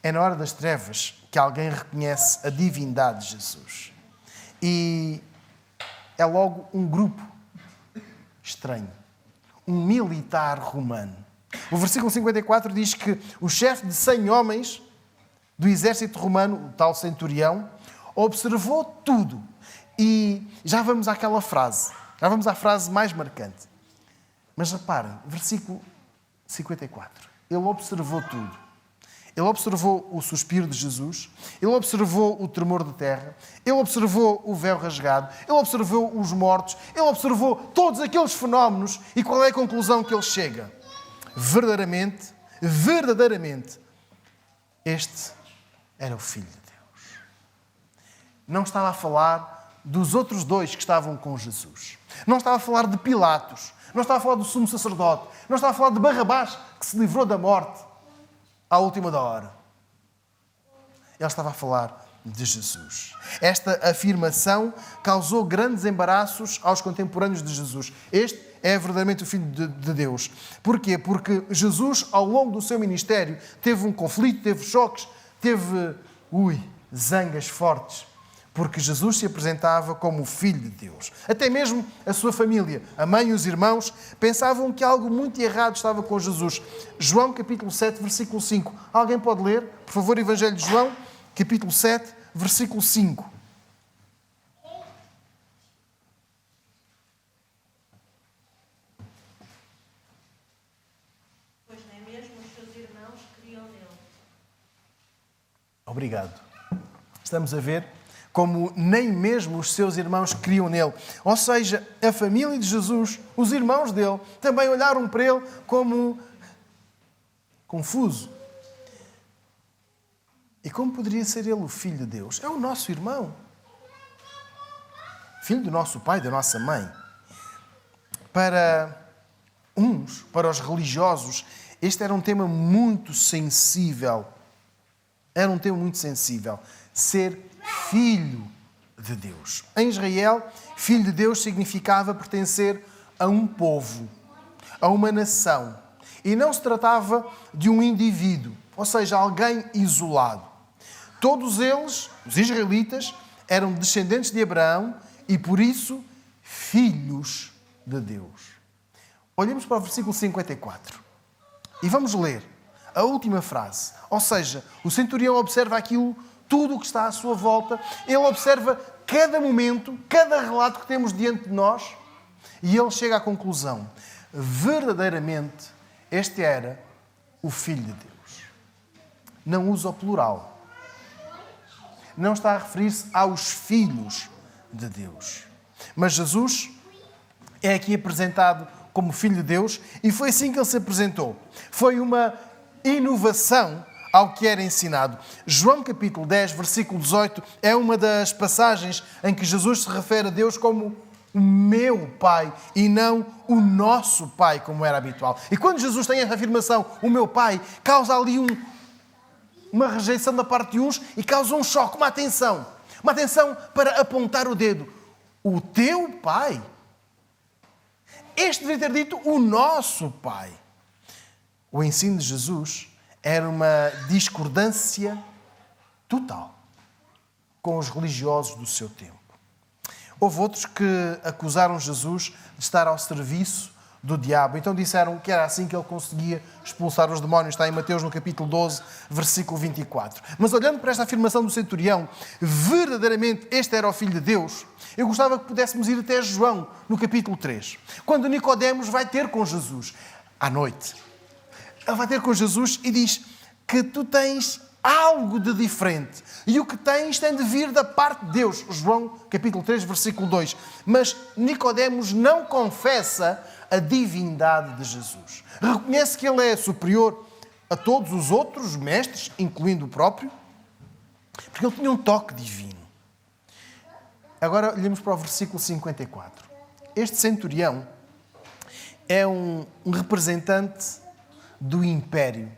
É na hora das trevas que alguém reconhece a divindade de Jesus. E é logo um grupo estranho. Um militar romano. O versículo 54 diz que o chefe de 100 homens do exército romano, o tal centurião, observou tudo. E já vamos àquela frase. Já vamos à frase mais marcante. Mas reparem, versículo 54. Ele observou tudo. Ele observou o suspiro de Jesus, ele observou o tremor de terra, ele observou o véu rasgado, ele observou os mortos, ele observou todos aqueles fenómenos. E qual é a conclusão que ele chega? Verdadeiramente, este era o Filho de Deus. Não estava a falar dos outros dois que estavam com Jesus. Não estava a falar de Pilatos. Não estava a falar do sumo sacerdote. Não estava a falar de Barrabás, que se livrou da morte à última da hora. Ele estava a falar de Jesus. Esta afirmação causou grandes embaraços aos contemporâneos de Jesus. Este é verdadeiramente o Filho de Deus. Porquê? Porque Jesus, ao longo do seu ministério, teve um conflito, teve choques, teve zangas fortes. Porque Jesus se apresentava como o Filho de Deus. Até mesmo a sua família, a mãe e os irmãos, pensavam que algo muito errado estava com Jesus. João, capítulo 7, versículo 5. Alguém pode ler, por favor, Evangelho de João, capítulo 7, versículo 5. Pois nem mesmo os seus irmãos criam nele. Obrigado. Estamos a ver como nem mesmo os seus irmãos criam nele. Ou seja, a família de Jesus, os irmãos dele, também olharam para ele como confuso. E como poderia ser ele o Filho de Deus? É o nosso irmão. Filho do nosso pai, da nossa mãe. Para uns, para os religiosos, este era um tema muito sensível. Era um tema muito sensível. Ser Filho de Deus. Em Israel, Filho de Deus significava pertencer a um povo, a uma nação. E não se tratava de um indivíduo, ou seja, alguém isolado. Todos eles, os israelitas, eram descendentes de Abraão e, por isso, filhos de Deus. Olhemos para o versículo 54 e vamos ler a última frase. Ou seja, o centurião observa aquilo, tudo o que está à sua volta, ele observa cada momento, cada relato que temos diante de nós e ele chega à conclusão: verdadeiramente este era o Filho de Deus. Não usa o plural. Não está a referir-se aos filhos de Deus. Mas Jesus é aqui apresentado como Filho de Deus e foi assim que ele se apresentou. Foi uma inovação ao que era ensinado. João capítulo 10, versículo 18, é uma das passagens em que Jesus se refere a Deus como o meu Pai e não o nosso Pai, como era habitual. E quando Jesus tem essa afirmação, o meu Pai, causa ali uma rejeição da parte de uns e causa um choque, uma atenção para apontar o dedo. O teu Pai? Este deveria ter dito o nosso Pai. O ensino de Jesus era uma discordância total com os religiosos do seu tempo. Houve outros que acusaram Jesus de estar ao serviço do diabo. Então disseram que era assim que ele conseguia expulsar os demónios. Está em Mateus, no capítulo 12, versículo 24. Mas olhando para esta afirmação do centurião, verdadeiramente este era o Filho de Deus, eu gostava que pudéssemos ir até João, no capítulo 3. Quando Nicodemos vai ter com Jesus, à noite, ele vai ter com Jesus e diz que tu tens algo de diferente. E o que tens tem de vir da parte de Deus. João, capítulo 3, versículo 2. Mas Nicodemos não confessa a divindade de Jesus. Reconhece que ele é superior a todos os outros mestres, incluindo o próprio, porque ele tinha um toque divino. Agora olhemos para o versículo 54. Este centurião é um representante do império.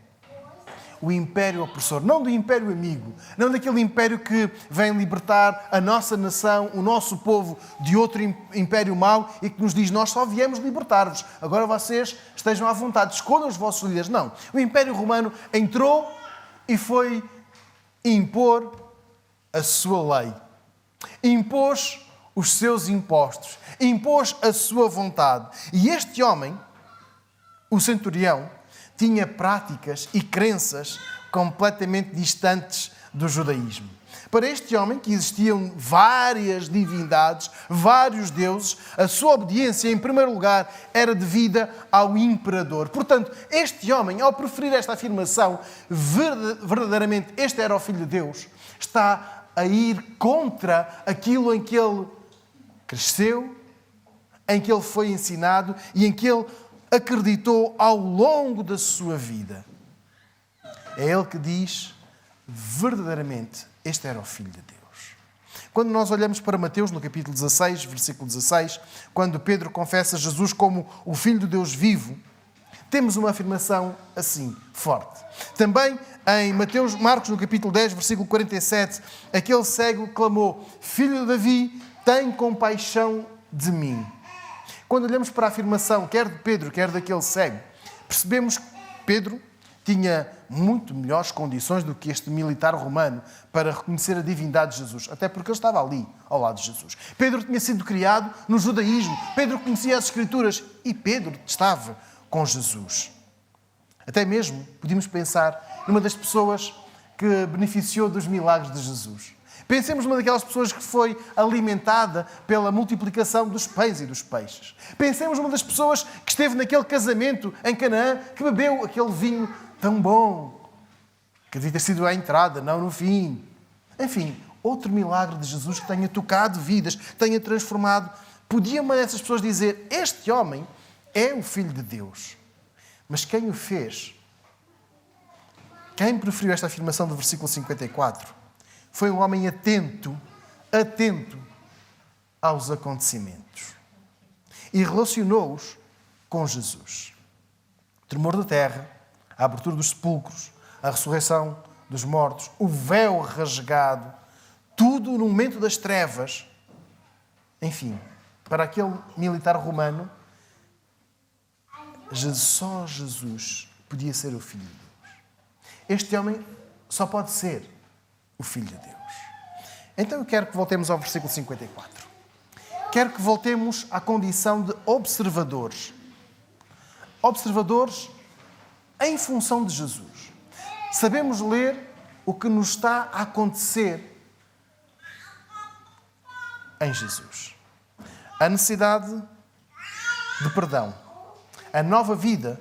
o império opressor, não do império amigo, não daquele império que vem libertar a nossa nação, o nosso povo de outro império mau e que nos diz, nós só viemos libertar-vos, agora vocês estejam à vontade, escolham os vossos líderes. Não, o Império Romano entrou e foi impor a sua lei, impôs os seus impostos, impôs a sua vontade. E este homem, o centurião, tinha práticas e crenças completamente distantes do judaísmo. Para este homem, que existiam várias divindades, vários deuses, a sua obediência, em primeiro lugar, era devida ao imperador. Portanto, este homem, ao preferir esta afirmação, verdadeiramente este era o Filho de Deus, está a ir contra aquilo em que ele cresceu, em que ele foi ensinado e em que ele acreditou ao longo da sua vida. É ele que diz, verdadeiramente, este era o Filho de Deus. Quando nós olhamos para Mateus, no capítulo 16, versículo 16, quando Pedro confessa Jesus como o Filho de Deus vivo, temos uma afirmação assim, forte. Também em Marcos, no capítulo 10, versículo 47, aquele cego clamou, Filho de Davi, tem compaixão de mim. Quando olhamos para a afirmação, quer de Pedro, quer daquele cego, percebemos que Pedro tinha muito melhores condições do que este militar romano para reconhecer a divindade de Jesus, até porque ele estava ali, ao lado de Jesus. Pedro tinha sido criado no judaísmo, Pedro conhecia as Escrituras e Pedro estava com Jesus. Até mesmo podíamos pensar numa das pessoas que beneficiou dos milagres de Jesus. Pensemos numa daquelas pessoas que foi alimentada pela multiplicação dos pães e dos peixes. Pensemos numa das pessoas que esteve naquele casamento em Canaã, que bebeu aquele vinho tão bom, que devia ter sido à entrada, não no fim. Enfim, outro milagre de Jesus que tenha tocado vidas, tenha transformado. Podia uma dessas pessoas dizer, este homem é o Filho de Deus. Mas quem o fez? Quem preferiu esta afirmação do versículo 54? Foi um homem atento aos acontecimentos. E relacionou-os com Jesus. O tremor da terra, a abertura dos sepulcros, a ressurreição dos mortos, o véu rasgado, tudo no momento das trevas. Enfim, para aquele militar romano, só Jesus podia ser o Filho de Deus. Este homem só pode ser o Filho de Deus. Então eu quero que voltemos ao versículo 54. Quero que voltemos à condição de observadores. Observadores em função de Jesus. Sabemos ler o que nos está a acontecer em Jesus. A necessidade de perdão. A nova vida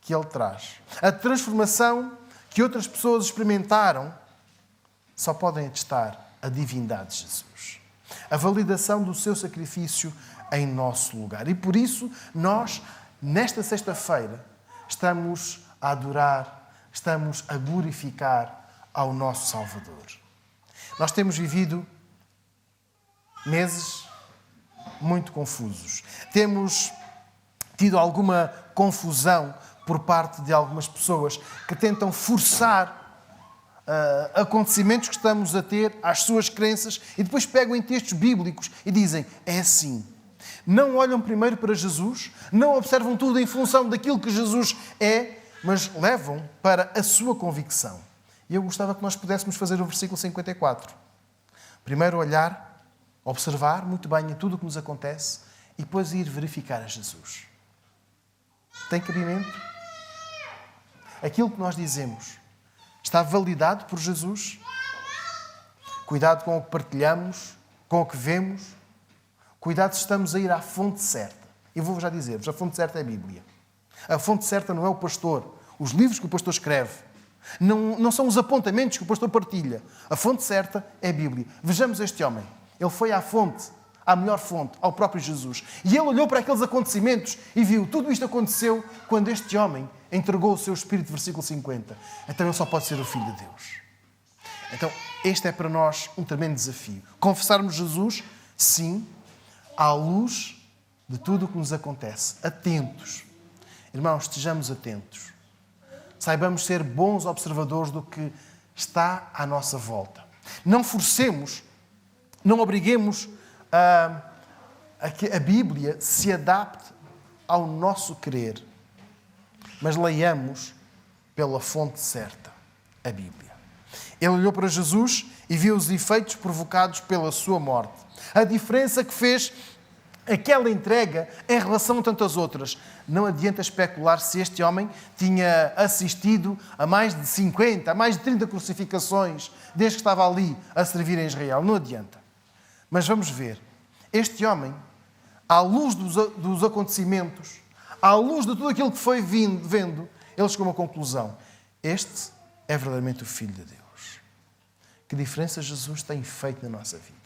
que Ele traz. A transformação que outras pessoas experimentaram só podem atestar a divindade de Jesus. A validação do seu sacrifício em nosso lugar. E por isso, nós, nesta sexta-feira, estamos a adorar, estamos a glorificar ao nosso Salvador. Nós temos vivido meses muito confusos. Temos tido alguma confusão por parte de algumas pessoas que tentam forçar acontecimentos que estamos a ter às suas crenças e depois pegam em textos bíblicos e dizem, é assim. Não olham primeiro para Jesus, não observam tudo em função daquilo que Jesus é, mas levam para a sua convicção. E eu gostava que nós pudéssemos fazer o versículo 54. Primeiro olhar, observar muito bem tudo o que nos acontece e depois ir verificar a Jesus. Tem cabimento? Aquilo que nós dizemos está validado por Jesus? Cuidado com o que partilhamos, com o que vemos. Cuidado se estamos a ir à fonte certa. Eu vou já dizer-vos, a fonte certa é a Bíblia. A fonte certa não é o pastor. Os livros que o pastor escreve. Não são os apontamentos que o pastor partilha. A fonte certa é a Bíblia. Vejamos este homem. Ele foi à fonte, à melhor fonte, ao próprio Jesus. E ele olhou para aqueles acontecimentos e viu tudo isto aconteceu quando este homem entregou o seu espírito, versículo 50. Então ele só pode ser o Filho de Deus. Então este é para nós um tremendo desafio. Confessarmos Jesus, sim, à luz de tudo o que nos acontece. Atentos. Irmãos, estejamos atentos. saibamos ser bons observadores do que está à nossa volta. Não forcemos, não obriguemos a que a Bíblia se adapte ao nosso querer, mas leiamos pela fonte certa, a Bíblia. Ele olhou para Jesus e viu os efeitos provocados pela sua morte. A diferença que fez aquela entrega em relação a tantas outras. Não adianta especular se este homem tinha assistido a mais de 50, a mais de 30 crucificações desde que estava ali a servir em Israel. Não adianta. Mas vamos ver. Este homem, à luz dos acontecimentos, à luz de tudo aquilo que foi vendo, ele chegou a uma conclusão. Este é verdadeiramente o Filho de Deus. Que diferença Jesus tem feito na nossa vida.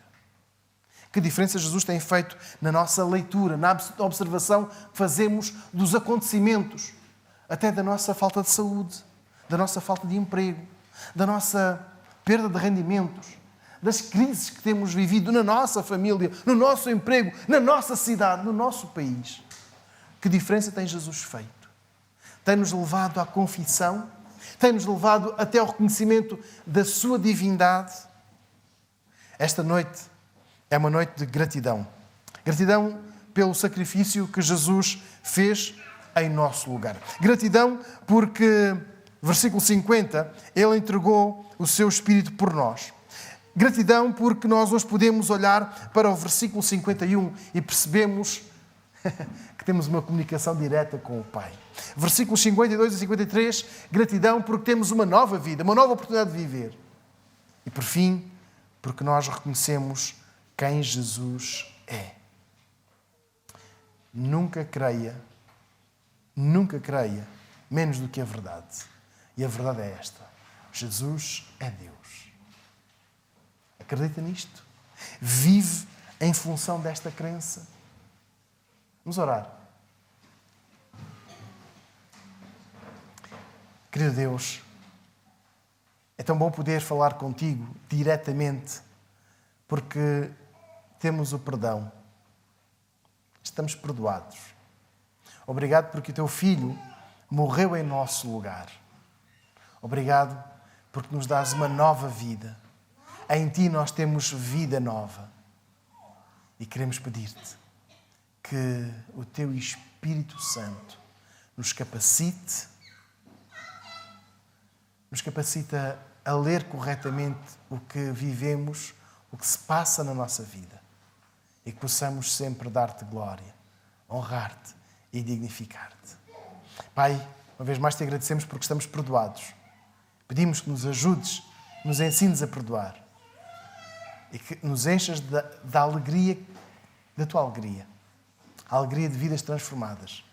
Que diferença Jesus tem feito na nossa leitura, na observação que fazemos dos acontecimentos, até da nossa falta de saúde, da nossa falta de emprego, da nossa perda de rendimentos, das crises que temos vivido na nossa família, no nosso emprego, na nossa cidade, no nosso país. Que diferença tem Jesus feito? Tem-nos levado à confissão, tem-nos levado até ao reconhecimento da sua divindade. Esta noite é uma noite de gratidão. Gratidão pelo sacrifício que Jesus fez em nosso lugar. Gratidão porque, versículo 50, Ele entregou o seu Espírito por nós. Gratidão porque nós hoje podemos olhar para o versículo 51 e percebemos que temos uma comunicação direta com o Pai. Versículos 52 e 53, gratidão porque temos uma nova vida, uma nova oportunidade de viver. E por fim, porque nós reconhecemos quem Jesus é. Nunca creia menos do que a verdade. E a verdade é esta. Jesus é Deus. Acredita nisto? Vive em função desta crença. Vamos orar. Querido Deus, é tão bom poder falar contigo diretamente, porque temos o perdão. Estamos perdoados. Obrigado porque o teu Filho morreu em nosso lugar. Obrigado porque nos dás uma nova vida. Em ti nós temos vida nova. E queremos pedir-te que o teu Espírito Santo nos capacite a ler corretamente o que vivemos, o que se passa na nossa vida. E que possamos sempre dar-te glória, honrar-te e dignificar-te. Pai, uma vez mais te agradecemos porque estamos perdoados. Pedimos que nos ajudes, nos ensines a perdoar. E que nos enchas da alegria, da tua alegria. A alegria de vidas transformadas.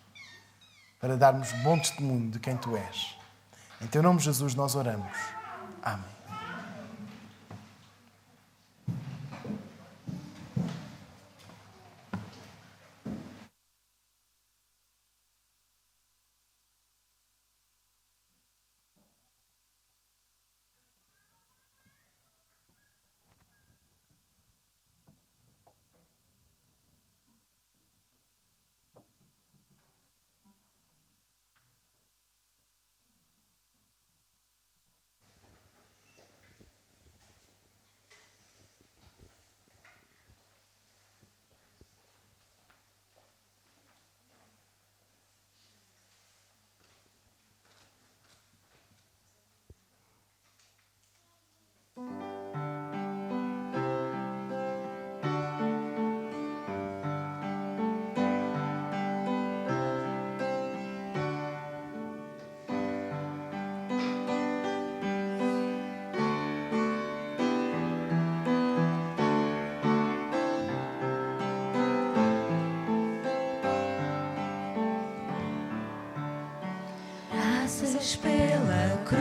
Para darmos bom testemunho de quem tu és. Em teu nome, Jesus, nós oramos. Amém. Graças pela cruz,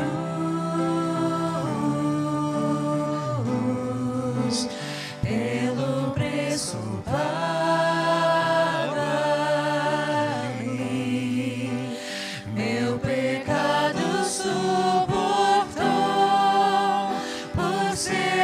pelo preço pago ali, meu pecado suportou por ser